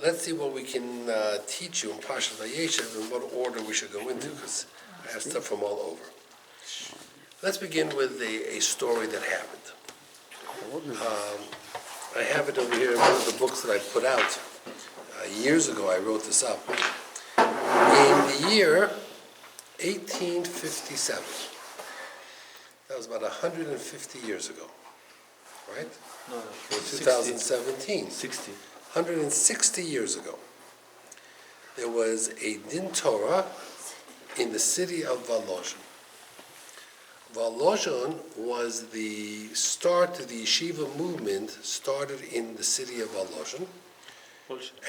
Let's see what we can teach you in Parashat Vayeshev and what order we should go into, because I have stuff from all over. Let's begin with a story that happened. I have it over here in one of the books that I put out. Years ago I wrote this up. In the year 1857, that was about 150 years ago, right? No. 2017. 60. 160 years ago, there was a Din Torah in the city of Volozhin. Volozhin was the start of the yeshiva movement, started in the city of Volozhin.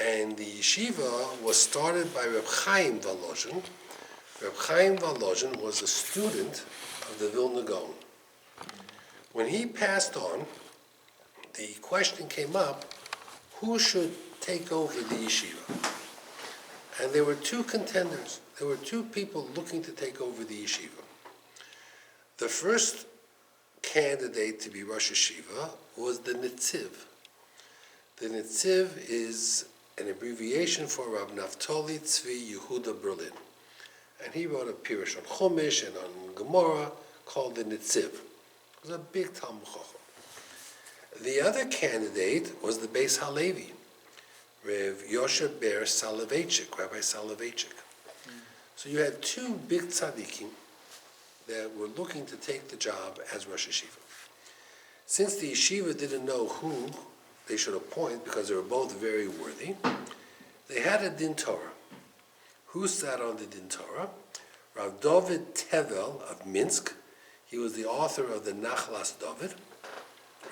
And the yeshiva was started by Reb Chaim Volozhin. Reb Chaim Volozhin was a student of the Vilna Gaon. When he passed on, the question came up, who should take over the yeshiva? And there were two contenders. There were two people looking to take over the yeshiva. The first candidate to be Rosh Yeshiva was the Netziv. The Netziv is an abbreviation for Rav Naftali Tzvi Yehuda Berlin. And he wrote a Pirush on Chumash and on Gemara called the Netziv. It was a big Talmud Chacham. The other candidate was the Beis Halevi, Rav Yoshe Ber Soloveitchik, Rabbi Soloveitchik. So you had two big tzaddikim that were looking to take the job as Rosh Yeshiva. Since the yeshiva didn't know who they should appoint, because they were both very worthy, they had a Din Torah. Who sat on the Din Torah? Rav David Tevel of Minsk. He was the author of the Nachlas David.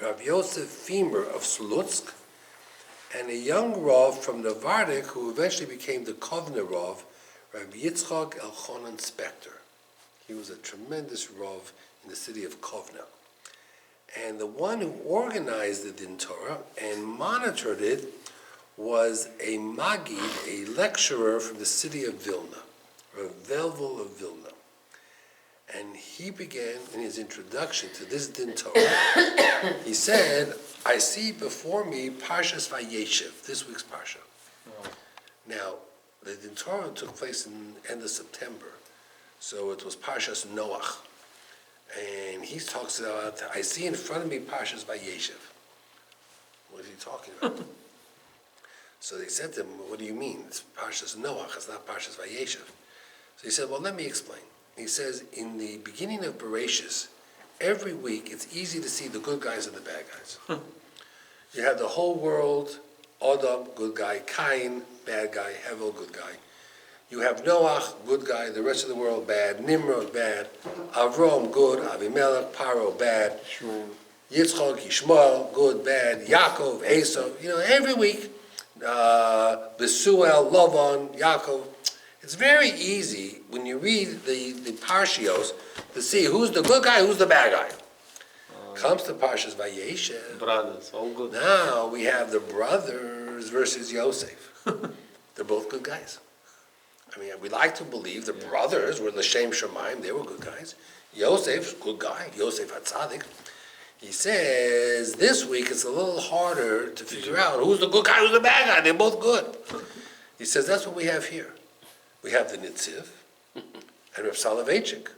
Rav Yosef Femer of Slutsk, and a young Rav from Novardik who eventually became the Kovner Rav, Rav Yitzchak Elchonan Spector. He was a tremendous Rav in the city of Kovna. And the one who organized the Din Torah and monitored it was a Maggid, a lecturer from the city of Vilna, Rav Velvel of Vilna. And he began in his introduction to this Din Torah, he said, I see before me Parshas Vayeshev, this week's Parsha. Oh. Now, the Din Torah took place in the end of September, so it was Parshas Noach. And he talks about, I see in front of me Parshas Vayeshev. What is he talking about? So they said to him, what do you mean? It's Parshas Noach, it's not Parshas Vayeshev. So he said, well, let me explain. He says, in the beginning of Bereshis, every week it's easy to see the good guys and the bad guys. You have the whole world, Adam, good guy, Cain, bad guy, Hevel, good guy. You have Noach, good guy, the rest of the world, bad, Nimrod, bad, Avram, good, Avimelech, Paro, bad, Yitzchak, Yishmael, good, bad, Yaakov, Esau, every week, Besuel, Lavan, Yaakov. It's very easy when you read the Parshios to see who's the good guy, who's the bad guy. Comes to Parshas Vayeshev. Brothers, all good. Now we have the brothers versus Yosef. They're both good guys. I mean, we like to believe the brothers were L'Shem Shemaim, they were good guys. Yosef's good guy, Yosef HaTzadik. He says, this week it's a little harder to figure out who's the good guy, who's the bad guy. They're both good. He says, that's what we have here. We have the Netziv and Reb Soloveitchik.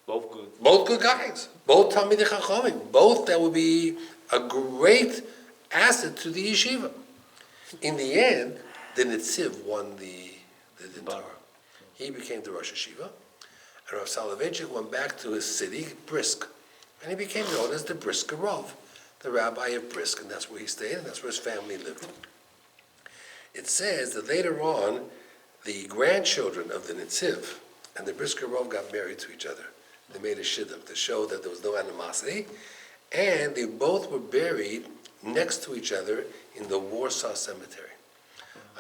Both good. Both good guys. Both Talmidei Chachamim. Both that would be a great asset to the yeshiva. In the end, the Netziv won the Din Torah. He became the Rosh Yeshiva. And Reb Soloveitchik went back to his city, Brysk. And he became known as the Brisker Rav, the rabbi of Brysk. And that's where he stayed, and that's where his family lived. It says that later on, the grandchildren of the Netziv and the Brisker Rav got married to each other. They made a shidduch to show that there was no animosity, and they both were buried next to each other in the Warsaw Cemetery.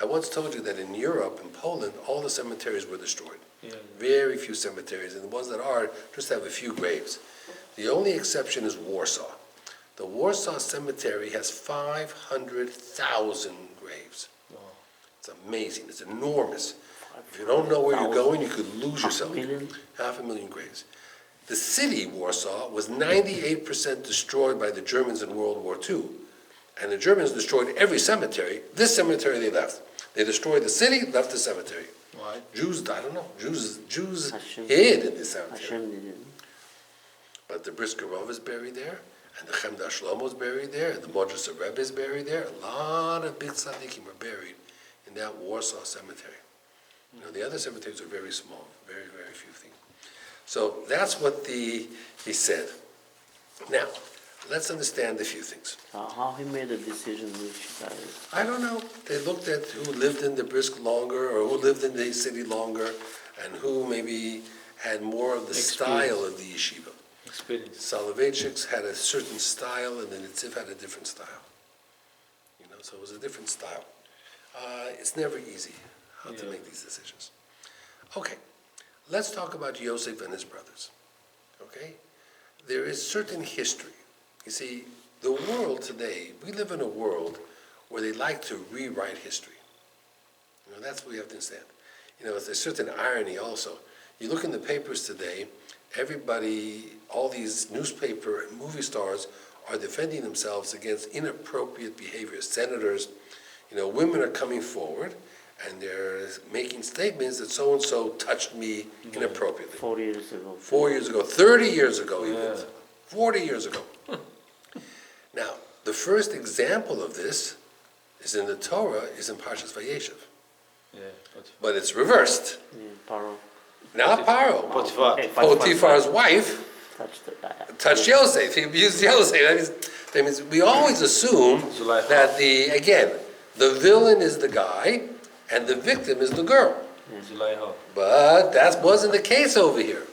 I once told you that in Europe, in Poland, all the cemeteries were destroyed. Yeah. Very few cemeteries, and the ones that are just have a few graves. The only exception is Warsaw. The Warsaw Cemetery has 500,000 graves. It's amazing. It's enormous. If you don't know where you're going, you could lose yourself. 500,000 graves. The city, Warsaw, was 98% destroyed by the Germans in World War II, And the Germans destroyed every cemetery. This cemetery they left. They destroyed the city, left the cemetery. Why? Jews, I don't know. Jews Hashem. hid in the cemetery. Hashem did it. But the Brisker Rov is buried there, and the Chemda Shlomo is buried there, and the Modras Rebbe is buried there. A lot of big tzaddikim were buried in that Warsaw cemetery. You know, the other cemeteries are very small, very, very few things. So that's what he said. Now, let's understand a few things. How he made a decision which guys? I don't know. They looked at who lived in the Brisk longer, or who lived in the city longer, and who maybe had more of the style of the yeshiva. Experience. Soloveitchik's had a certain style, and the Nitziv had a different style. You know, so it was a different style. It's never easy how to make these decisions. Okay, let's talk about Yosef and his brothers. Okay, there is certain history. You see, the world today, we live in a world where they like to rewrite history. You know, that's what we have to understand. You know, there's a certain irony also. You look in the papers today, everybody, all these newspaper and movie stars are defending themselves against inappropriate behavior. Senators, you know, women are coming forward and they're making statements that so-and-so touched me inappropriately. 4 years ago. 4 years ago, 30 years ago even, Yeah. 40 years ago. Now, the first example of this is in the Torah, is in Parshas Vayeshev. Yeah, But it's reversed. Paro. Not Paro. Potiphar. Potiphar's wife Touched the guy. touched Yosef. He abused Yosef. That means we always assume that the villain is the guy and the victim is the girl. Zulaiha. But that wasn't the case over here.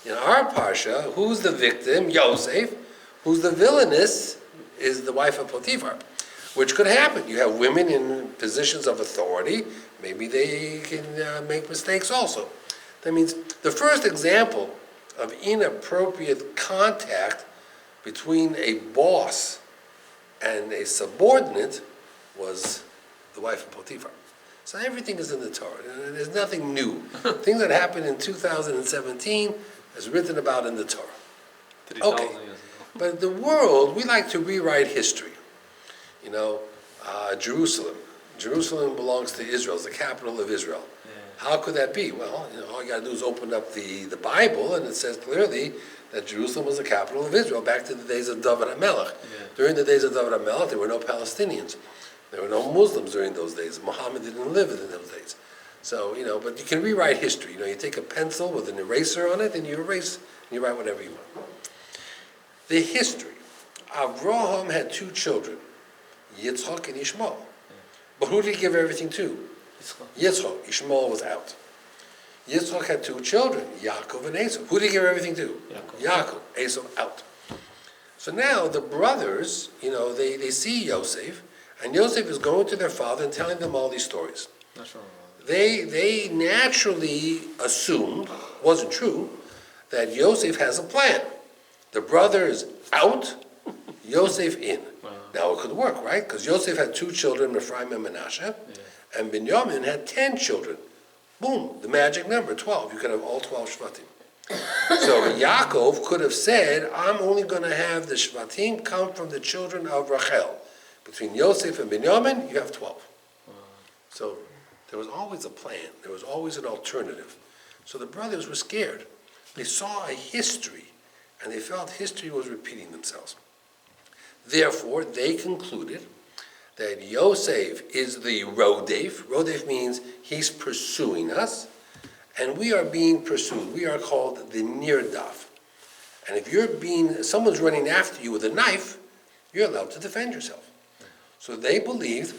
In our Parsha, who's the victim? Yosef. Who's the villainess is the wife of Potiphar, which could happen. You have women in positions of authority. Maybe they can make mistakes also. That means the first example of inappropriate contact between a boss and a subordinate was the wife of Potiphar. So everything is in the Torah. There's nothing new. Things that happened in 2017 is written about in the Torah. 3,000 Okay. years ago. But the world, we like to rewrite history. You know, Jerusalem. Jerusalem belongs to Israel. It's the capital of Israel. How could that be? Well, you know, all you got to do is open up the Bible, and it says clearly that Jerusalem was the capital of Israel back to the days of David HaMelech. During the days of David HaMelech, there were no Palestinians. There were no Muslims during those days. Muhammad didn't live in those days. So, you know, but you can rewrite history. You know, you take a pencil with an eraser on it, and you erase, and you write whatever you want. The history. Avraham had two children, Yitzchak and Ishmael. But who did he give everything to? Yitzchak. Ishmael was out. Yitzchak had two children, Yaakov and Esau. Who did he give everything to? Yaakov. Esau out. So now the brothers, you know, they see Yosef, and Yosef is going to their father and telling them all these stories. That's wrong. They naturally assumed, wasn't true, that Yosef has a plan. The brothers out, Yosef in. Now it could work, right? Because Yosef had two children, Ephraim and Manasseh, and Binyamin had 10 children. Boom, the magic number, 12. You could have all 12 Shvatim. So Yaakov could have said, I'm only going to have the Shvatim come from the children of Rachel. Between Yosef and Binyamin, you have 12. So there was always a plan. There was always an alternative. So the brothers were scared. They saw a history, and they felt history was repeating themselves. Therefore, they concluded that Yosef is the Rodef. Rodef means he's pursuing us, and we are being pursued. We are called the Nirdaf. And if someone's running after you with a knife, you're allowed to defend yourself. So they believed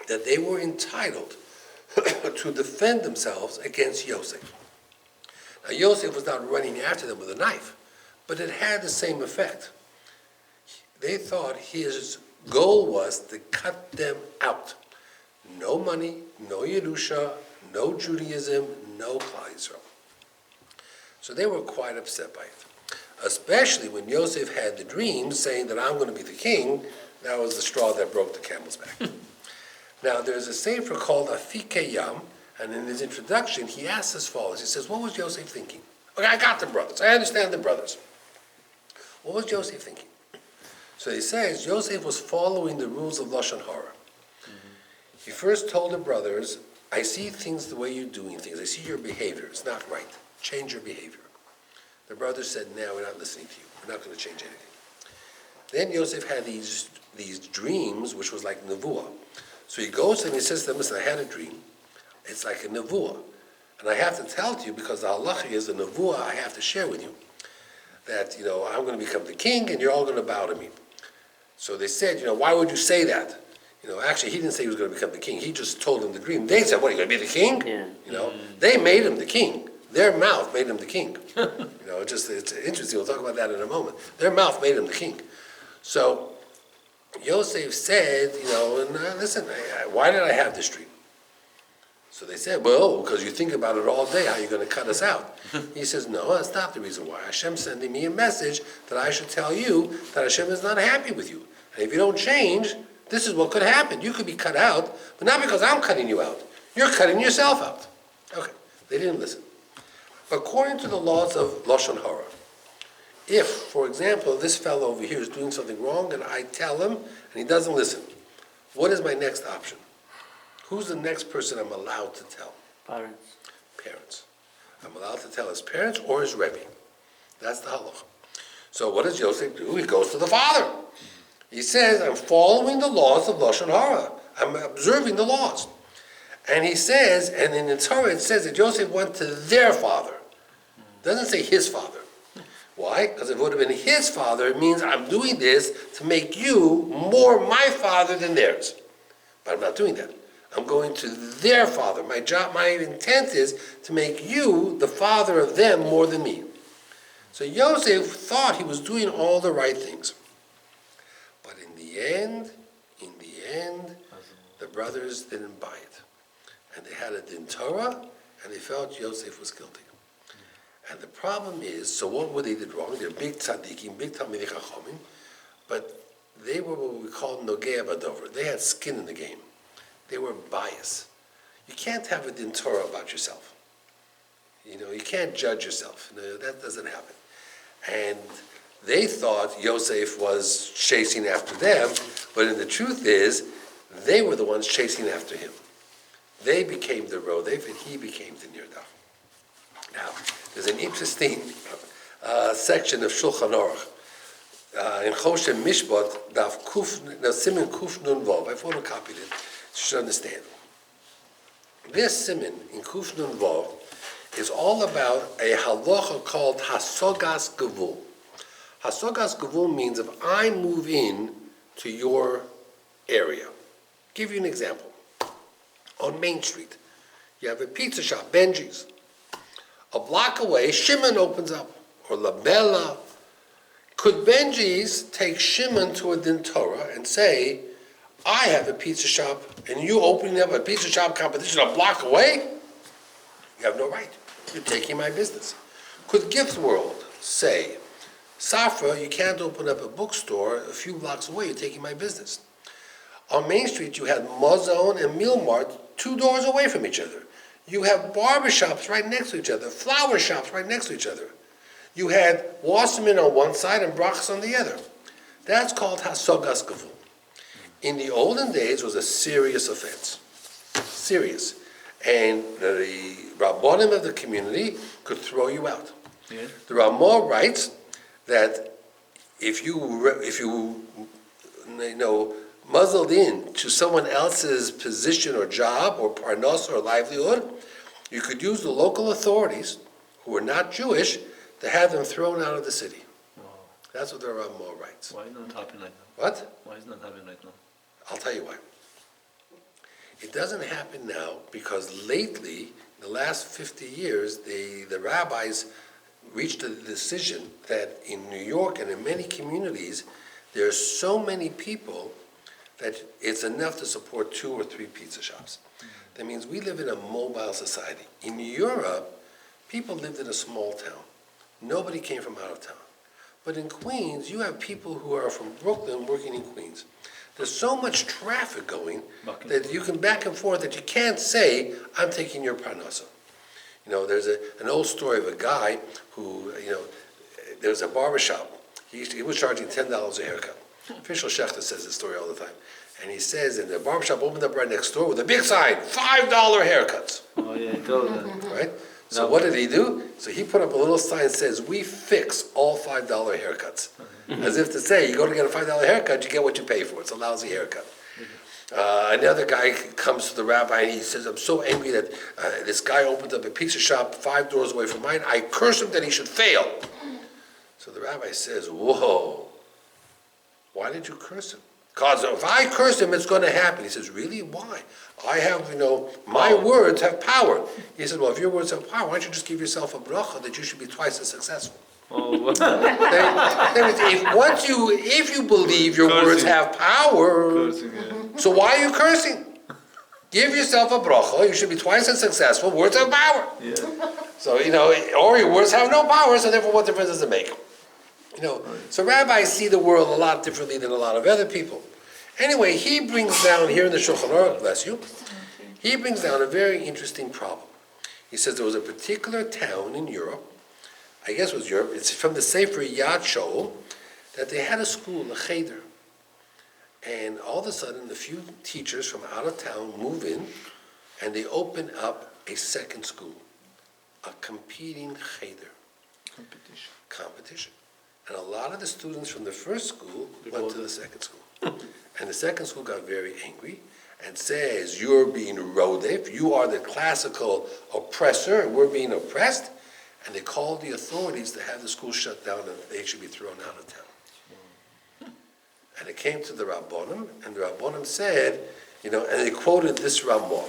that they were entitled to defend themselves against Yosef. Now, Yosef was not running after them with a knife, but it had the same effect. They thought his goal was to cut them out. No money, no Yerusha, no Judaism, no Klal Yisrael. So they were quite upset by it. Especially when Yosef had the dream saying that I'm going to be the king. That was the straw that broke the camel's back. Now there's a sefer called Afikei Yam, and in his introduction he asks as follows. He says, what was Yosef thinking? Okay, I got the brothers. I understand the brothers. What was Yosef thinking? So he says Yosef was following the rules of Lashon Hara. He first told the brothers, I see things the way you're doing things. I see your behavior. It's not right. Change your behavior. The brothers said, no, we're not listening to you. We're not going to change anything. Then Yosef had these dreams, which was like nevuah. So he goes and he says to them, listen, I had a dream. It's like a nevuah. And I have to tell to you, because the halacha is a nevuah I have to share with you, that, I'm going to become the king and you're all going to bow to me. So they said, why would you say that? Actually, he didn't say he was going to become the king. He just told them the dream. They said, what, are you going to be the king? Yeah. They made him the king. Their mouth made him the king. It's interesting. We'll talk about that in a moment. Their mouth made him the king. So Yosef said, listen, why did I have this dream? So they said, well, because you think about it all day, how you're going to cut us out. He says, no, that's not the reason why. Hashem's sending me a message that I should tell you that Hashem is not happy with you. And if you don't change, this is what could happen. You could be cut out, but not because I'm cutting you out. You're cutting yourself out. Okay, they didn't listen. According to the laws of Lashon Hara, if, for example, this fellow over here is doing something wrong and I tell him and he doesn't listen, what is my next option? Who's the next person I'm allowed to tell? Parents. I'm allowed to tell his parents or his Rabbi. That's the halacha. So what does Yosef do? He goes to the father. He says, I'm following the laws of Lashon Hara. I'm observing the laws. And he says, and in the Torah it says that Yosef went to their father. It doesn't say his father. Why? Because if it would have been his father, it means I'm doing this to make you more my father than theirs. But I'm not doing that. I'm going to their father. My intent is to make you the father of them more than me. So Yosef thought he was doing all the right things. But in the end, the brothers didn't buy it. And they had a din Torah, and they felt Yosef was guilty. And the problem is, so what were they did wrong? They're big tzaddikim, big talmidei chachamim, but they were what we call nogei badover. They had skin in the game. They were biased. You can't have a din Torah about yourself. You can't judge yourself. That doesn't happen. And they thought Yosef was chasing after them, but the truth is, they were the ones chasing after him. They became the Rodef, and he became the Nirdaf. Now, there's an interesting section of Shulchan Aruch in Choshen Mishpat, Siman Kuf Nun Vav. I photocopied it, so you should understand. This Siman in Kuf Nun Vav is all about a halacha called Hasogas Gevul. Hasogas Gevul means if I move in to your area. Give you an example. On Main Street, you have a pizza shop, Benji's. A block away, Shimon opens up, or La Bella. Could Benji's take Shimon to a din Torah and say, I have a pizza shop, and you opening up a pizza shop competition a block away? You have no right. You're taking my business. Could Gift World say, Safra, you can't open up a bookstore a few blocks away, you're taking my business? On Main Street, you had Mazone and Meal Mart 2 doors away from each other. You have barber shops right next to each other, flower shops right next to each other. You had Wasserman on one side and Bryks on the other. That's called Hasogas Gevul. In the olden days, it was a serious offense. Serious. And the Rabbonim of the community could throw you out. Yeah. The Ramah writes that if you muzzled in to someone else's position or job or parnos or livelihood, you could use the local authorities who were not Jewish to have them thrown out of the city. Wow. That's what the Ramah writes. Why is it not happening right now? What? Why is it not happening right now? I'll tell you why. It doesn't happen now because lately, in the last 50 years, the rabbis reached a decision that in New York and in many communities, there are so many people that it's enough to support 2 or 3 pizza shops. That means we live in a mobile society. In Europe, people lived in a small town. Nobody came from out of town. But in Queens, you have people who are from Brooklyn working in Queens. There's so much traffic going that you can back and forth that you can't say, I'm taking your parnasa. There's an old story of a guy who, there was a barber shop. He was charging $10 a haircut. Official Schechter says this story all the time. And he says, and the barbershop opened up right next door with a big sign, $5 haircuts. Oh, yeah, I told that. Right? So No. what did he do? So he put up a little sign that says, we fix all $5 haircuts. As if to say, you go to get a $5 haircut, you get what you pay for. It's a lousy haircut. Another guy comes to the rabbi and he says, I'm so angry that this guy opened up a pizza shop 5 doors away from mine. I curse him that he should fail. So the rabbi says, whoa, why did you curse him? Because if I curse him, it's going to happen. He says, really? Why? I have, my words have power. He said, well, if your words have power, why don't you just give yourself a bracha that you should be twice as successful? Oh, If you believe your words have power, cursing, yeah. so why are you cursing? Give yourself a bracha, you should be twice as successful, words have power. Yeah. So, or your words have no power, so therefore what difference does it make? So rabbis see the world a lot differently than a lot of other people. Anyway, he brings down here in the Shulchan Aruch, bless you, he brings down a very interesting problem. He says there was a particular town in Europe, I guess it was Europe, it's from the Sefer Yad Shaul, that they had a school, a cheder. And all of a sudden, a few teachers from out of town move in, and they open up a second school, a competing cheder. Competition. And a lot of the students from the first school went to the second school. And the second school got very angry and says, you're being rodef, you are the classical oppressor, and we're being oppressed. And they called the authorities to have the school shut down and they should be thrown out of town. And it came to the Rabbonim, and the Rabbonim said, and they quoted this Ramah.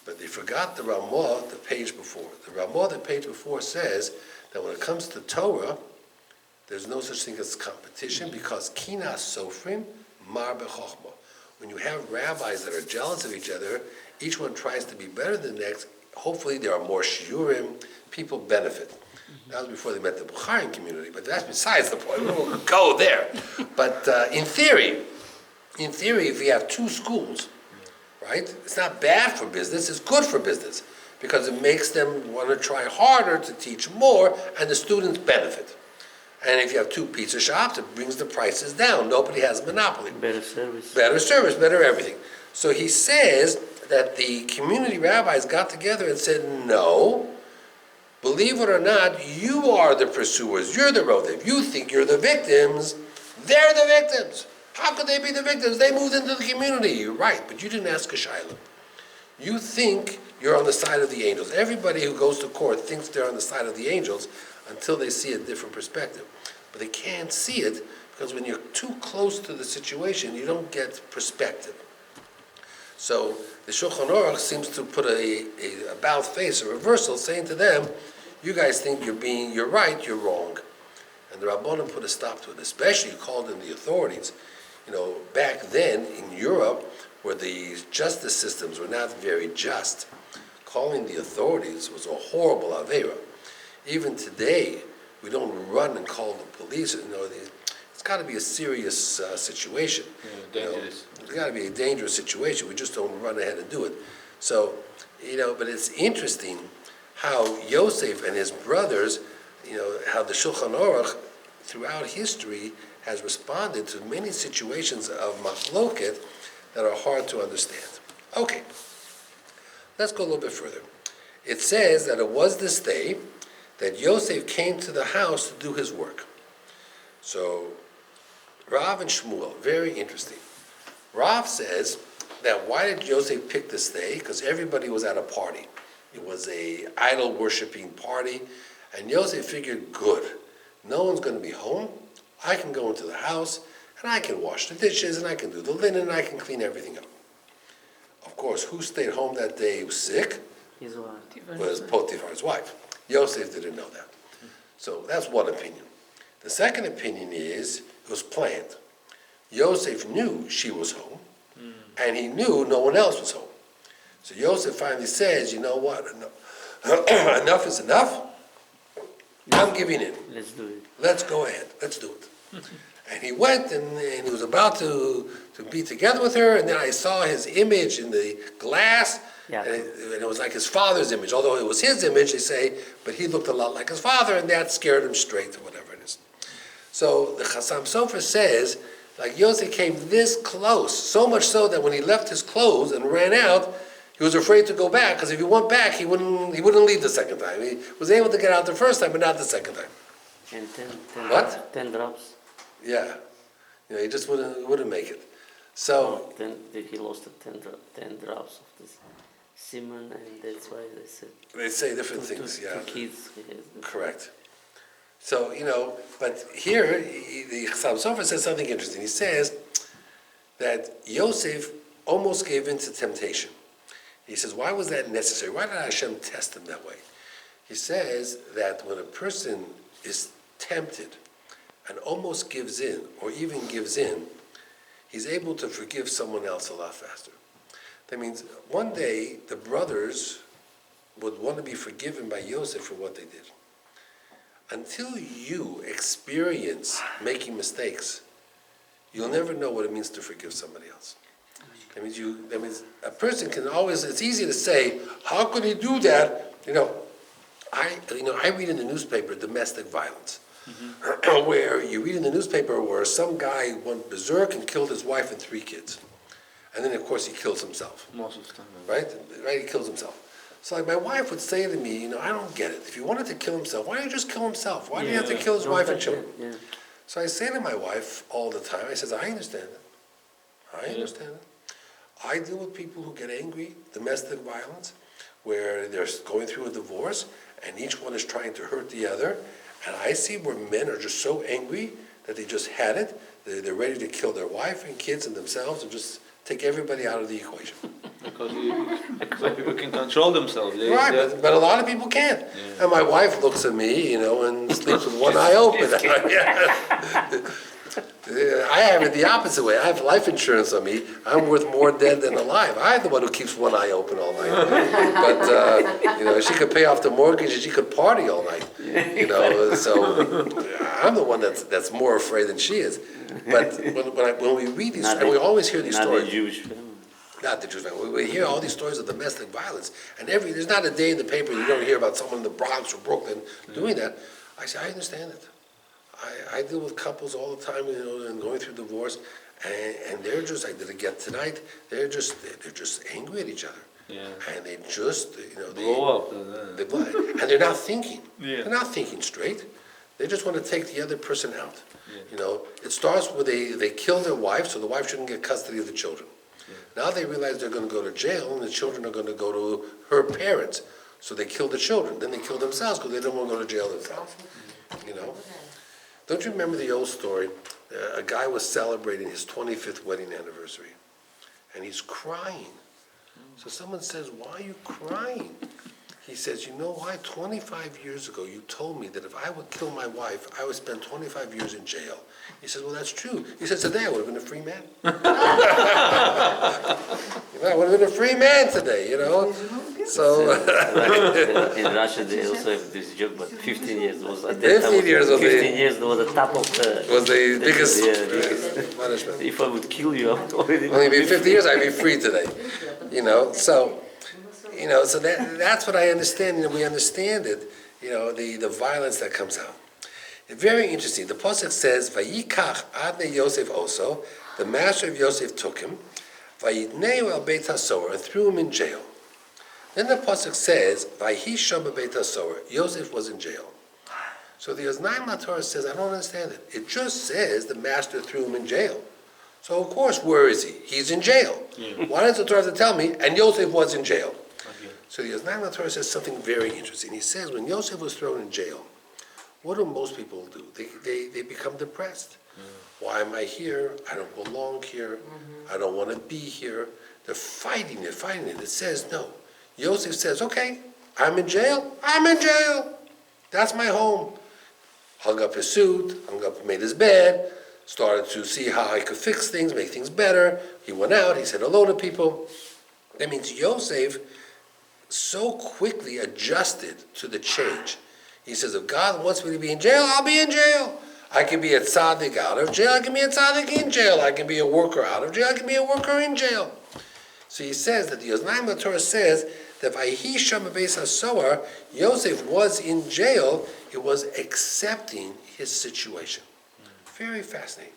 But they forgot the Ramah the page before. The Ramah the page before says that when it comes to Torah, there's no such thing as competition because Kinas Sofrim Mar B'Chochma. When you have rabbis that are jealous of each other, each one tries to be better than the next. Hopefully there are more shiurim, people benefit. That was before they met the Bukharim community, but that's besides the point. We won't go there. But in theory, if you have two schools, right, it's not bad for business, it's good for business because it makes them want to try harder to teach more and the students benefit. And if you have two pizza shops, it brings the prices down. Nobody has a monopoly. Better service. Better service, better everything. So he says that the community rabbis got together and said, no, believe it or not, you are the pursuers. You're the rodef. You think you're the victims. They're the victims. How could they be the victims? They moved into the community. You're right, but you didn't ask a shayla. You think you're on the side of the angels. Everybody who goes to court thinks they're on the side of the angels until they see a different perspective. But they can't see it because when you're too close to the situation, you don't get perspective. So the Shulchan Aruch seems to put a about face, a reversal, saying to them, you guys think you're right, you're wrong. And the Rabbanim put a stop to it, especially called in the authorities. Back then in Europe, where the justice systems were not very just, calling the authorities was a horrible avera. Even today, we don't run and call the police. It's got to be a serious situation. Yeah, dangerous. It's got to be a dangerous situation. We just don't run ahead and do it. So, but it's interesting how Yosef and his brothers, how the Shulchan Aruch throughout history has responded to many situations of machloket that are hard to understand. Okay, let's go a little bit further. It says that it was this day that Yosef came to the house to do his work. So, Rav and Shmuel, very interesting. Rav says that why did Yosef pick this day? Because everybody was at a party. It was a idol-worshipping party, and Yosef figured, good, no one's going to be home. I can go into the house, and I can wash the dishes, and I can do the linen, and I can clean everything up. Of course, who stayed home that day who was sick? His wife. Was Potiphar's wife. Yosef didn't know that. So that's one opinion. The second opinion is it was planned. Yosef knew she was home, and he knew no one else was home. So Yosef finally says, you know what, enough is enough. I'm giving in. Let's do it. Let's go ahead. Let's do it. And he went and he was about to be together with her, and then I saw his image in the glass, Yeah. and it was like his father's image. Although it was his image, they say, but he looked a lot like his father, and that scared him straight, or whatever it is. So the Chassam Sofer says Like Yosef came this close, so much so that when he left his clothes and ran out, he was afraid to go back, because if he went back, he wouldn't leave the second time. He was able to get out the first time, but not the second time. And 10 What? 10 drops. Yeah. He just wouldn't make it. So, He lost 10 drops of this semen, and that's why they said. they say different things, Two kids. Correct. So, but here, the Chassam Sofer says something interesting. He says that Yosef almost gave in to temptation. He says, why was that necessary? Why did Hashem test him that way? He says that when a person is tempted and almost gives in, or even gives in, he's able to forgive someone else a lot faster. That means one day the brothers would want to be forgiven by Yosef for what they did. Until you experience making mistakes, you'll never know what it means to forgive somebody else. That means a person can always, it's easy to say, how could he do that? I read in the newspaper domestic violence, where you read in the newspaper where some guy went berserk and killed his wife and 3 kids. And then, of course, he kills himself. Most of the time. Right? He kills himself. So like my wife would say to me, I don't get it. If he wanted to kill himself, why don't you just kill himself? Why do you have to kill his wife and children? Yeah. So I say to my wife all the time, I says, I understand it. I understand it. I deal with people who get angry, domestic violence, where they're going through a divorce, and each one is trying to hurt the other. And I see where men are just so angry that they just had it. They're ready to kill their wife and kids and themselves and just take everybody out of the equation. Because people can control themselves. But a lot of people can't. Yeah. And my wife looks at me, and sleeps with one eye open. I have it the opposite way. I have life insurance on me. I'm worth more dead than alive. I'm the one who keeps one eye open all night. But, she could pay off the mortgage and she could party all night. So I'm the one that's more afraid than she is. But when we read these, and we always hear these stories. Not the Jewish family. Not the Jewish family. We hear all these stories of domestic violence, and there's not a day in the paper you don't hear about someone in the Bronx or Brooklyn doing that. I say, I understand it. I deal with couples all the time, and going through divorce, and they're just, I did it again tonight, they're just angry at each other. Yeah. And they just, blow up. And they're not thinking. Yeah. They're not thinking straight. They just want to take the other person out. Yeah. It starts with they kill their wife, so the wife shouldn't get custody of the children. Yeah. Now they realize they're going to go to jail, and the children are going to go to her parents. So they kill the children. Then they kill themselves because they don't want to go to jail themselves. Don't you remember the old story? A guy was celebrating his 25th wedding anniversary, and he's crying. So someone says, why are you crying? He says, you know why? 25 years ago, you told me that if I would kill my wife, I would spend 25 years in jail. He says, well, that's true. He says, today I would have been a free man. I would have been a free man today, So in Russia, they also have this joke, but 15 years was at 15 years was 15 years was the top of the. Was the biggest punishment. If I would kill you, I would already. Only be 50 years, I'd be free today. So that's what I understand. We understand it. The violence that comes out. It's very interesting. The pasuk says, "Vayikach adne Yosef also." The master of Yosef took him, vayitneu el beit hasoher, and threw him in jail. Then the pasuk says, "Vayisham beit hasoher." Yosef was in jail. So the Oznaim Torah says, I don't understand it. It just says the master threw him in jail. So of course, where is he? He's in jail. Yeah. Why does the Torah have to tell me? And Yosef was in jail. Okay. So the Oznaim Torah says something very interesting. He says when Yosef was thrown in jail, what do most people do? They become depressed. Why am I here? I don't belong here. I don't want to be here. They're fighting it. It says no. Yosef says, okay, I'm in jail. That's my home. Hung up his suit, made his bed, started to see how I could fix things, make things better. He went out, he said hello to people. That means Yosef so quickly adjusted to the change. He says, if God wants me to be in jail, I'll be in jail. I can be a tzaddik out of jail, I can be a tzaddik in jail. I can be a worker out of jail, I can be a worker in jail. So he says that the Oznaim Torah says that Vayisham beis hasoher, Yosef was in jail, he was accepting his situation. Very fascinating.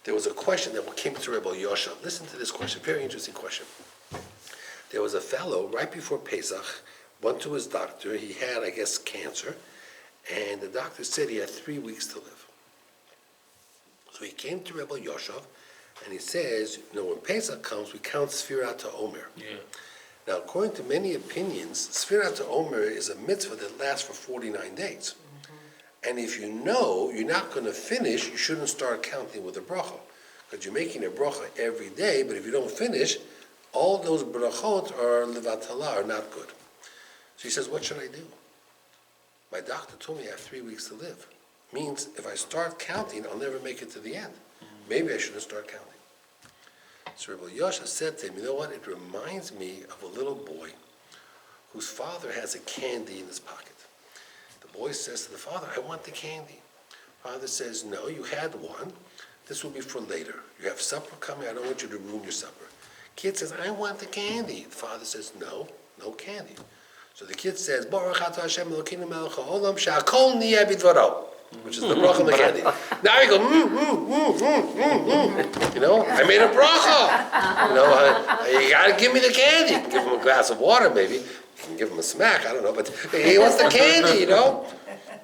there was a question that came to Rabbi Yosha. Listen to this question, very interesting question. There was a fellow, right before Pesach, went to his doctor. He had, I guess, cancer, and the doctor said he had 3 weeks to live. So he came to Rabbi Yosha, and he says, when Pesach comes, we count Sfirat HaOmer. Yeah. Now, according to many opinions, Sfirat HaOmer is a mitzvah that lasts for 49 days. And if you know you're not going to finish, you shouldn't start counting with a bracha. Because you're making a bracha every day, but if you don't finish, all those brachot are levatala, are not good. So he says, what should I do? My doctor told me I have 3 weeks to live. Means if I start counting, I'll never make it to the end. Maybe I shouldn't start counting. So Rabbi Yosha said to him, you know what? It reminds me of a little boy whose father has a candy in his pocket. The boy says to the father, I want the candy. Father says, no, you had one. This will be for later. You have supper coming. I don't want you to ruin your supper. Kid says, I want the candy. The father says, no candy. So the kid says, Baruch atah Hashem Elokeinu melech haolam she'akol niyeh bidvaro, which is the bracha on the candy. Now you go, I made a bracha. You got to give me the candy. You can give him a glass of water, maybe. You can give him a smack, I don't know, but he wants the candy,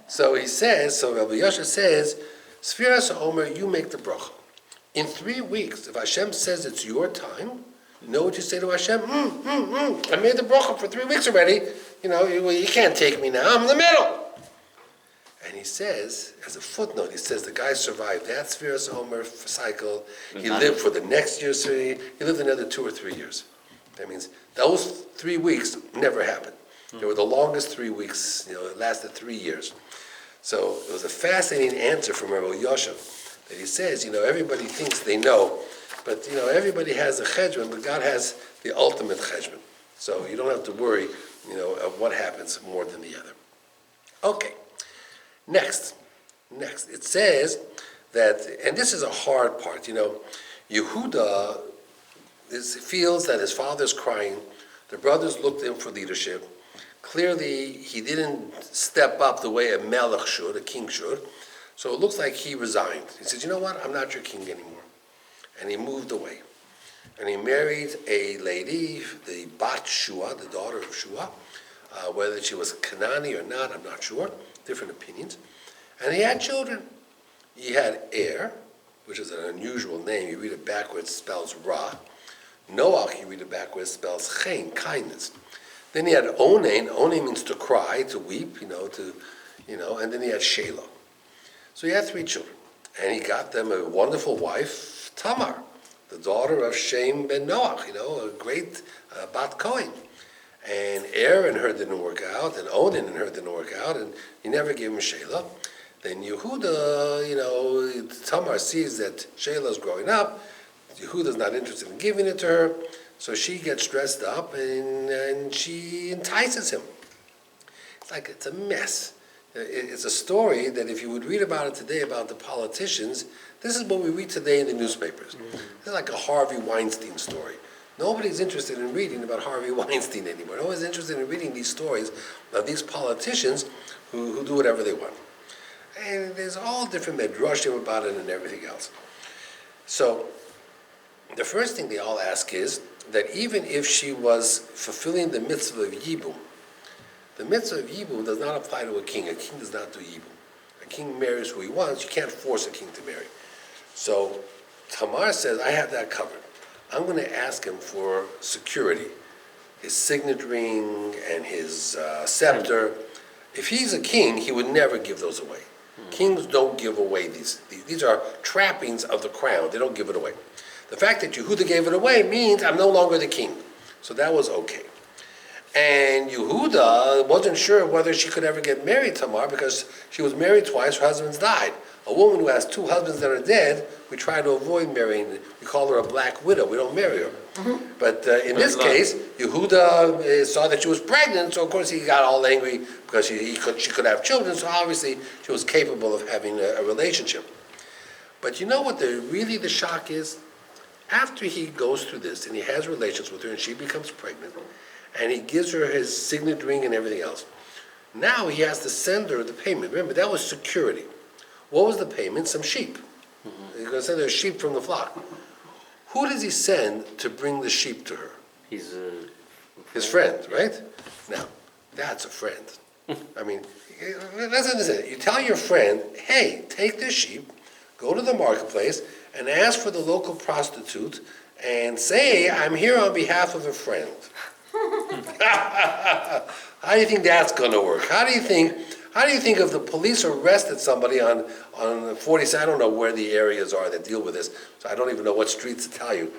So he says, so Rabbi Yosha says, Sfiras HaOmer, you make the bracha. In 3 weeks, if Hashem says it's your time, you know what you say to Hashem? I made the bracha for 3 weeks already. You can't take me now. I'm in the middle. And he says, as a footnote, he says the guy survived that Sfiras HaOmer cycle. He lived for the next year's he lived another 2 or 3 years. That means those 3 weeks never happened. They were the longest 3 weeks, it lasted 3 years. So it was a fascinating answer from Rabbi Yosha that he says, everybody thinks they know, but everybody has a cheshbon, but God has the ultimate cheshbon. So you don't have to worry, of what happens more than the other. Okay, next, it says that, and this is a hard part, Yehuda feels that his father's crying. The brothers looked to him for leadership. Clearly, he didn't step up the way a melech should, a king should. So it looks like he resigned. He says, you know what? I'm not your king anymore. And he moved away. And he married a lady, the Bat Shua, the daughter of Shua. Whether she was Kanani or not, I'm not sure. Different opinions. And he had children. He had Er, which is an unusual name. You read it backwards, it spells Ra. Noach, you read it backwards, spells Chen, kindness. Then he had Onain. Onain means to cry, to weep, and then he had Shelah. So he had 3 children. And he got them a wonderful wife, Tamar, the daughter of Shem ben Noach, a great Bat Kohen. And Er and her didn't work out, and Onan and her didn't work out, and he never gave him Shelah. Then Yehuda, Tamar sees that Shelah's growing up. Yehuda's not interested in giving it to her, so she gets dressed up and she entices him. It's a mess. It's a story that if you would read about it today about the politicians, this is what we read today in the newspapers. It's like a Harvey Weinstein story. Nobody's interested in reading about Harvey Weinstein anymore. Nobody's interested in reading these stories of these politicians who do whatever they want. And there's all different medrashim about it and everything else. So the first thing they all ask is that even if she was fulfilling the mitzvah of Yibum, the mitzvah of Yibum does not apply to a king. A king does not do Yibum. A king marries who he wants. You can't force a king to marry. So Tamar says, I have that covered. I'm going to ask him for security, his signet ring and his scepter. If he's a king, he would never give those away. Kings don't give away these. These are trappings of the crown. They don't give it away. The fact that Yehuda gave it away means I'm no longer the king. So that was okay. And Yehuda wasn't sure whether she could ever get married to Tamar because she was married twice, her husbands died. A woman who has 2 husbands that are dead, we try to avoid marrying. We call her a black widow. We don't marry her. But in this case, Yehuda saw that she was pregnant, so of course he got all angry because she could have children, so obviously she was capable of having a relationship. But you know what the shock is? After he goes through this and he has relations with her and she becomes pregnant, and he gives her his signet ring and everything else, now he has to send her the payment. Remember, that was security. What was the payment? Some sheep. He's going to send her sheep from the flock. Who does he send to bring the sheep to her? His friend, right? Now, that's a friend. I mean, let's understand. You tell your friend, hey, take this sheep, go to the marketplace, and ask for the local prostitute, and say, I'm here on behalf of a friend. How do you think that's going to work? How do you think if the police arrested somebody on 40, I don't know where the areas are that deal with this, so I don't even know what streets to tell you.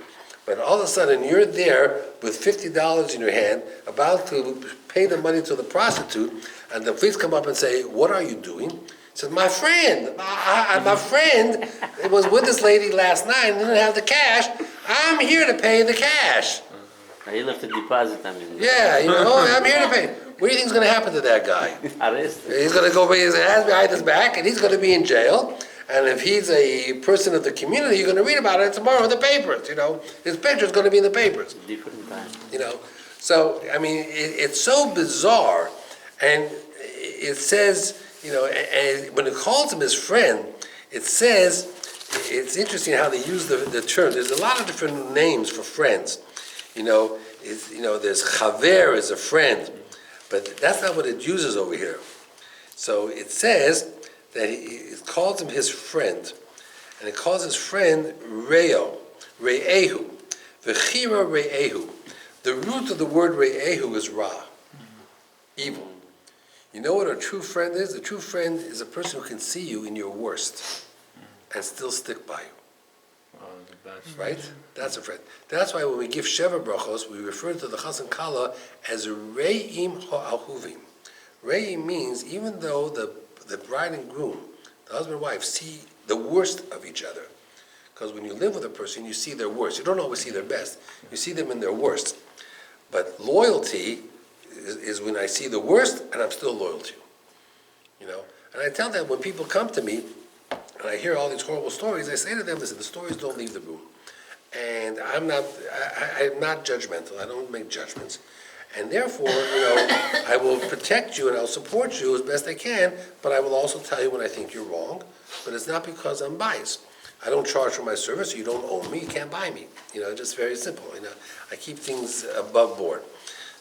But all of a sudden, you're there with $50 in your hand, about to pay the money to the prostitute, and the police come up and say, what are you doing? He says, my friend was with this lady last night and didn't have the cash. I'm here to pay the cash. He left a deposit, Yeah, I'm here to pay. What do you think is going to happen to that guy? Arrested. He's going to go, his hands behind his back, and he's going to be in jail. And if he's a person of the community, you're going to read about it tomorrow in the papers, His picture's going to be in the papers. Different time. So, I mean, it's so bizarre. And it says, and when it calls him his friend, it says, it's interesting how they use the term. There's a lot of different names for friends. There's chaver is a friend, but that's not what it uses over here. So it says that it calls him his friend, and it calls his friend Re'ehu, V'chira Re'ehu. The root of the word Re'ehu is Ra, evil. You know what a true friend is? A true friend is a person who can see you in your worst and still stick by you. Right? That's a friend. That's why when we give Sheva Brachos, we refer to the Chas and Kala as Re'im Ha'ahuvim. Re'im means even though the bride and groom, the husband and wife, see the worst of each other. Because when you live with a person, you see their worst. You don't always see their best. You see them in their worst. But loyalty is when I see the worst and I'm still loyal to you. And I tell them when people come to me and I hear all these horrible stories, I say to them, listen, the stories don't leave the room. And I'm not judgmental. I don't make judgments. And therefore, I will protect you and I'll support you as best I can, but I will also tell you when I think you're wrong. But it's not because I'm biased. I don't charge for my service, so you don't own me, you can't buy me. Just very simple. I keep things above board.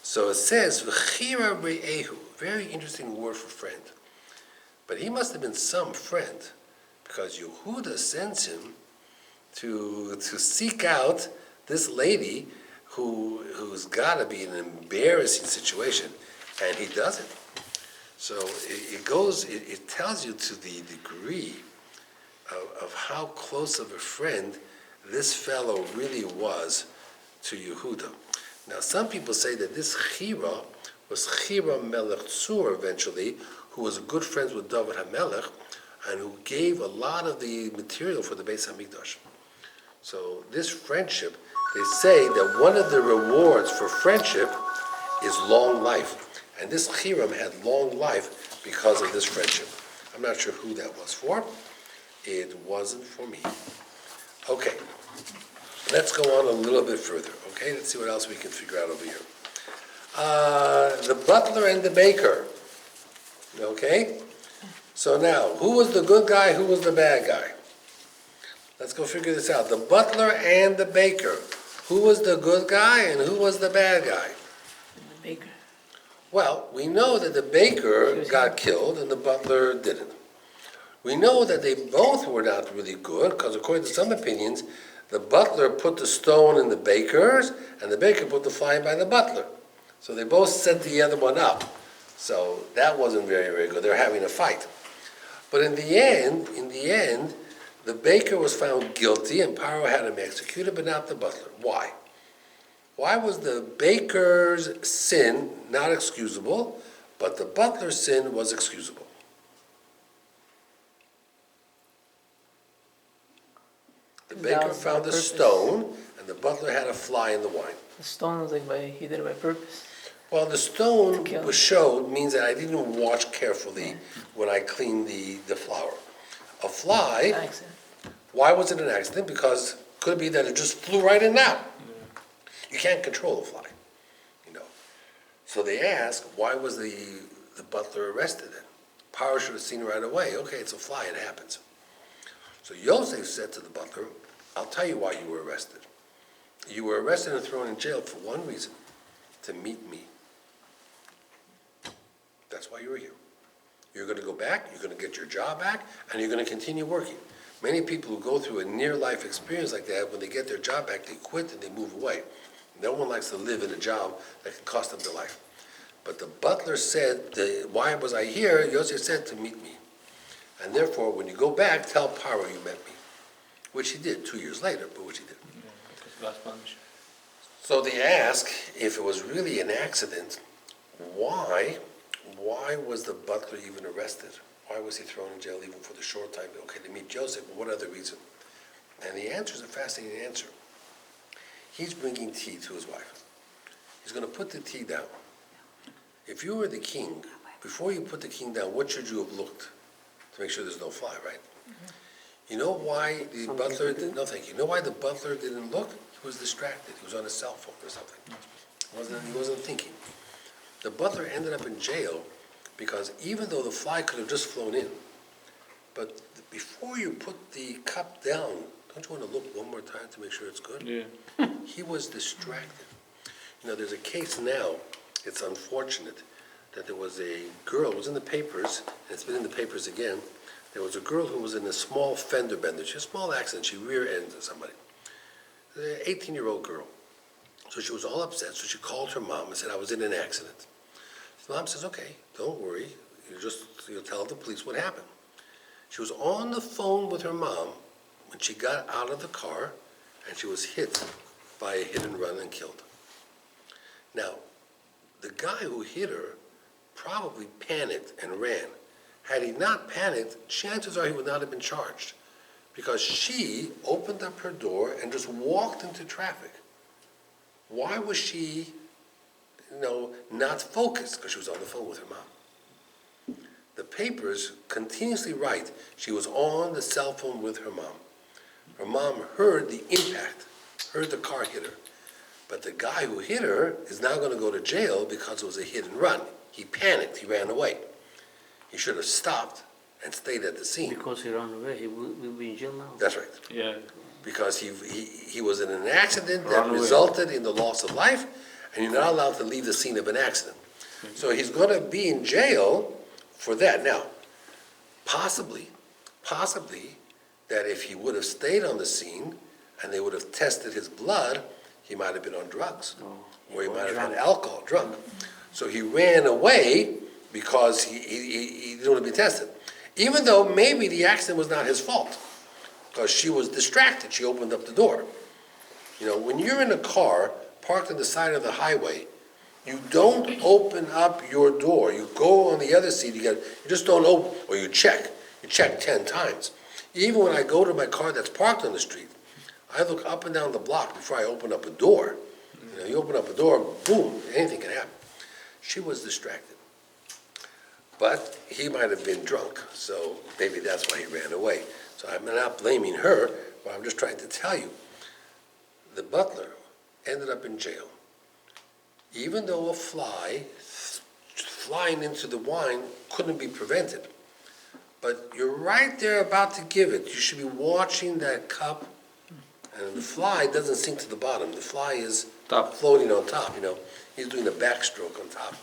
So it says, V'chira Re'ehu, very interesting word for friend. But he must have been some friend, because Yehuda sends him to seek out this lady who's got to be in an embarrassing situation, and he doesn't. So it tells you to the degree of how close of a friend this fellow really was to Yehuda. Now, some people say that this Chira was Chira Melech Tzur eventually, who was good friends with David HaMelech, and who gave a lot of the material for the Beis HaMikdash. So this friendship, they say that one of the rewards for friendship is long life. And this Chiram had long life because of this friendship. I'm not sure who that was for. It wasn't for me. Okay, let's go on a little bit further. Okay, let's see what else we can figure out over here. The butler and the baker. Okay? So now, who was the good guy, who was the bad guy? Let's go figure this out. The butler and the baker. Who was the good guy and who was the bad guy? The baker. Well, we know that the baker got killed and the butler didn't. We know that they both were not really good, because according to some opinions, the butler put the stone in the baker's and the baker put the fly by the butler. So they both set the other one up. So that wasn't very, very good. They're having a fight. But in the end, the baker was found guilty and Paro had him executed, but not the butler. Why? Why was the baker's sin not excusable, but the butler's sin was excusable? The baker found a stone, and the butler had a fly in the wine. The stone was he did it by purpose. Well, the stone was showed means that I didn't watch carefully when I cleaned the flour. A fly, Accident. why was it an accident? Because it could be that it just flew right in now. You can't control a fly, So they ask, why was the butler arrested then? Power should have seen right away. Okay, it's a fly, it happens. So Yosef said to the butler, I'll tell you why you were arrested. You were arrested and thrown in jail for one reason, to meet me. That's why you were here. You're going to go back, you're going to get your job back, and you're going to continue working. Many people who go through a near-life experience like that, when they get their job back, they quit and they move away. No one likes to live in a job that can cost them their life. But the butler said, why was I here? Yosef said, to meet me. And therefore, when you go back, tell Paro you met me. Which he did 2 years later, but which he did. Yeah, because God's punishment. So they ask if it was really an accident, why was the butler even arrested? Why was he thrown in jail even for the short time? Okay, to meet Joseph, but what other reason? And the answer is a fascinating answer. He's bringing tea to his wife. He's going to put the tea down. If you were the king, before you put the king down, what should you have looked to make sure there's no fly, right? Mm-hmm. You know why the butler didn't? No, thank you. You know why the butler didn't look? He was distracted. He was on his cell phone or something. He wasn't thinking. The butler ended up in jail because even though the fly could have just flown in, but before you put the cup down, don't you want to look one more time to make sure it's good? Yeah. He was distracted. You know, there's a case now, it's unfortunate, that there was a girl, it was in the papers, and it's been in the papers again, there was a girl who was in a small fender bender. She had a small accident, she rear-ended somebody. An 18-year-old girl. So she was all upset, so she called her mom and said, I was in an accident. The mom says, okay, don't worry, you'll tell the police what happened. She was on the phone with her mom when she got out of the car and she was hit by a hit and run and killed. Now, the guy who hit her probably panicked and ran. Had he not panicked, chances are he would not have been charged because she opened up her door and just walked into traffic. Why was she, not focused? Because she was on the phone with her mom. The papers continuously write she was on the cell phone with her mom. Her mom heard the impact, heard the car hit her. But the guy who hit her is now going to go to jail because it was a hit and run. He panicked, he ran away. He should have stopped and stayed at the scene. Because he ran away, he will be in jail now. That's right. Yeah. Because he was in an accident that Run away. resulted in the loss of life, and you're not allowed to leave the scene of an accident. So he's going to be in jail for that. Now, possibly, that if he would have stayed on the scene and they would have tested his blood, he might have been on drugs, or he might have had alcohol, drunk. So he ran away because he didn't want to be tested. Even though maybe the accident was not his fault, because she was distracted, she opened up the door. When you're in a car parked on the side of the highway, you don't open up your door. You go on the other seat, you just don't open, or you check 10 times. Even when I go to my car that's parked on the street, I look up and down the block before I open up a door. You open up a door, boom, anything can happen. She was distracted. But he might have been drunk, so maybe that's why he ran away. So I'm not blaming her, but I'm just trying to tell you, the butler ended up in jail. Even though a fly flying into the wine couldn't be prevented. But you're right there about to give it. You should be watching that cup, and the fly doesn't sink to the bottom. The fly is floating on top, He's doing a backstroke on top.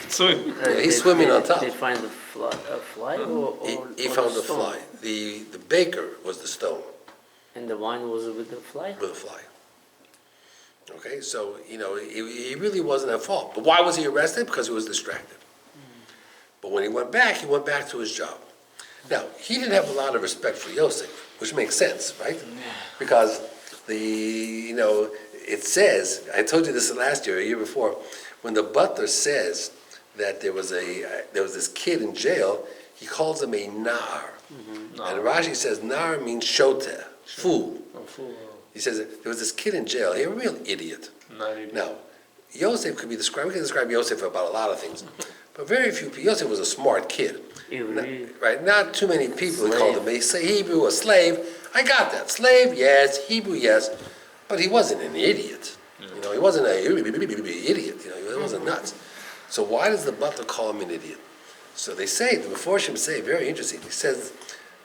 Swim. Yeah, he's swimming on top. They find a fly or He or found a the stone? fly. The baker was the stone And the wine was with the fly? with the fly. Okay, so, he really wasn't at fault. But why was he arrested? Because he was distracted. But when he went back to his job. Now, he didn't have a lot of respect for Yosef, which makes sense, right? Because it says, I told you this last year, a year before, when the butler says that there was this kid in jail, he calls him a nar. Mm-hmm. And Rashi says nar means shoteh, fool. Fool. He says there was this kid in jail, he was a real idiot. Now, Yosef could be described, we can describe Yosef about a lot of things, but very few people, Yosef was a smart kid. Right, not too many people called him a Hebrew, a slave. I got that. Slave, yes. Hebrew, yes. But he wasn't an idiot. He wasn't an idiot. He wasn't nuts. So why does the butler call him an idiot? So they say, the Meforshim say, very interesting, he says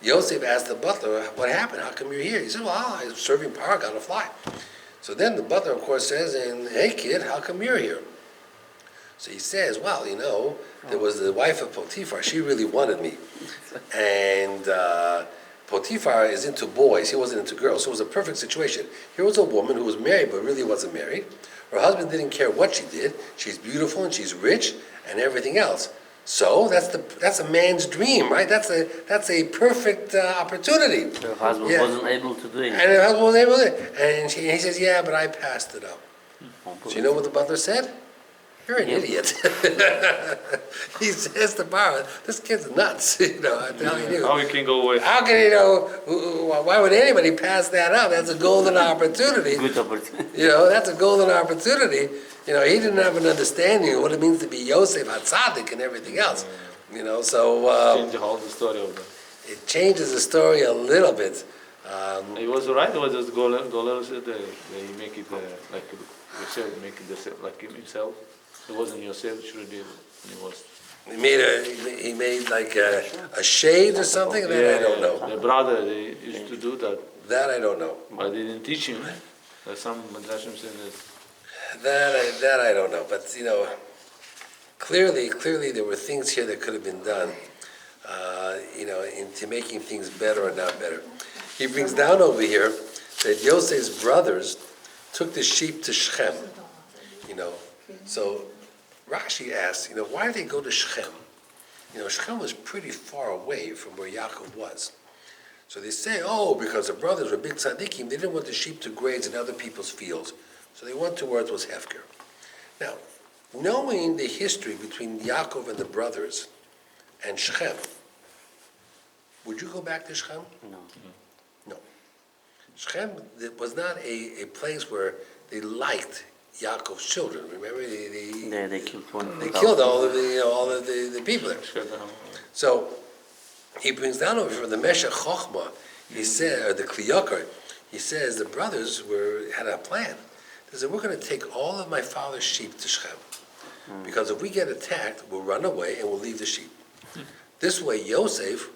Yosef asked the butler, what happened? How come you're here? He said, well, I was serving parag on a fly. So then the butler, of course, says, hey kid, how come you're here? So he says, well, there was the wife of Potiphar. She really wanted me. And Potiphar is into boys. He wasn't into girls. So it was a perfect situation. Here was a woman who was married but really wasn't married. Her husband didn't care what she did. She's beautiful and she's rich and everything else. So that's a man's dream, right? That's a perfect opportunity. The husband wasn't able to do it. And her husband was able to. And he says, yeah, but I passed it up. So you know what the butler said? You're an idiot. He says to Baruch, this kid's nuts. I'm telling you. How he can go away? How can why would anybody pass that up? That's a golden opportunity. Good opportunity. That's a golden opportunity. He didn't have an understanding of what it means to be Yosef HaTzadik and everything else. So Change the whole story of them. it changes the story a little bit. He was right, or was just Golel said he make it like Yosef, make it like himself? It wasn't Yosef, should have did. He was. He made like a shade or something. That I don't know. The brother, they used to do that. That I don't know. But they didn't teach him. Some madrashim say that. That I don't know. But clearly there were things here that could have been done. Into making things better or not better. He brings down over here that Yosef's brothers took the sheep to Shechem. So Rashi asks, why did they go to Shechem? Shechem was pretty far away from where Yaakov was. So they say, because the brothers were big tzaddikim, they didn't want the sheep to graze in other people's fields. So they went to where it was Hefker. Now, knowing the history between Yaakov and the brothers and Shechem, would you go back to Shechem? No. Shechem was not a place where they liked Yaakov's children. Remember, They killed one. they killed all of the people there. So he brings down over from the Meshech Chochmah. He said, or the Kliyakar, he says the brothers had a plan. They said, we're going to take all of my father's sheep to Shechem, because if we get attacked, we'll run away and we'll leave the sheep. This way, Yosef,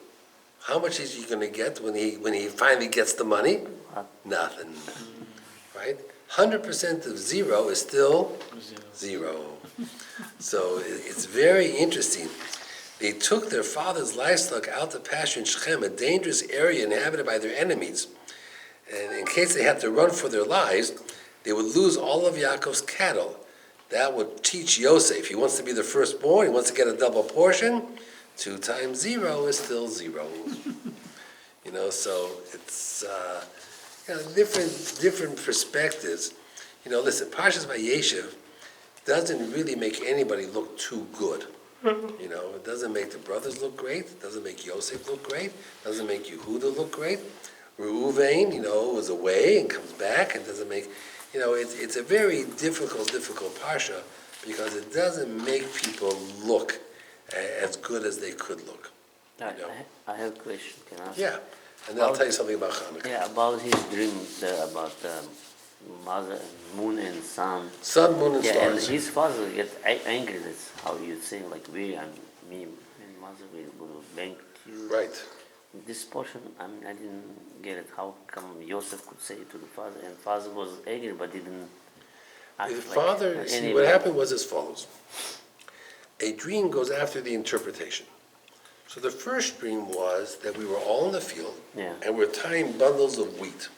how much is he going to get when he finally gets the money? Nothing, right? 100% of zero is still zero. So it's very interesting. They took their father's livestock out to pasture in Shechem, a dangerous area inhabited by their enemies. And in case they had to run for their lives, they would lose all of Yaakov's cattle. That would teach Yosef. He wants to be the firstborn. He wants to get a double portion. 2 times 0 is still 0. So it's different perspectives. Listen, Parasha Vayeshev doesn't really make anybody look too good. It doesn't make the brothers look great. It doesn't make Yosef look great. It doesn't make Yehuda look great. Reuven, was away and comes back and doesn't make, it's a very difficult parsha because it doesn't make people look as good as they could look. I have a question. Can I ask? Yeah, and then I'll tell you something about Hanukkah. Yeah, about his dream about mother, moon and sun. Sun, moon, and And stars. his father get angry. That's how you say, like me and mother will bank you. Right. This portion, I didn't get it. How come Yosef could say it to the father, and father was angry but didn't act The like father, see, what happened was as follows. A dream goes after the interpretation. So the first dream was that we were all in the field, and we're tying bundles of wheat.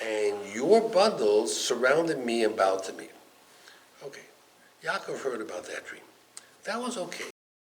And your bundles surrounded me and bowed to me. Okay. Yaakov heard about that dream. That was okay.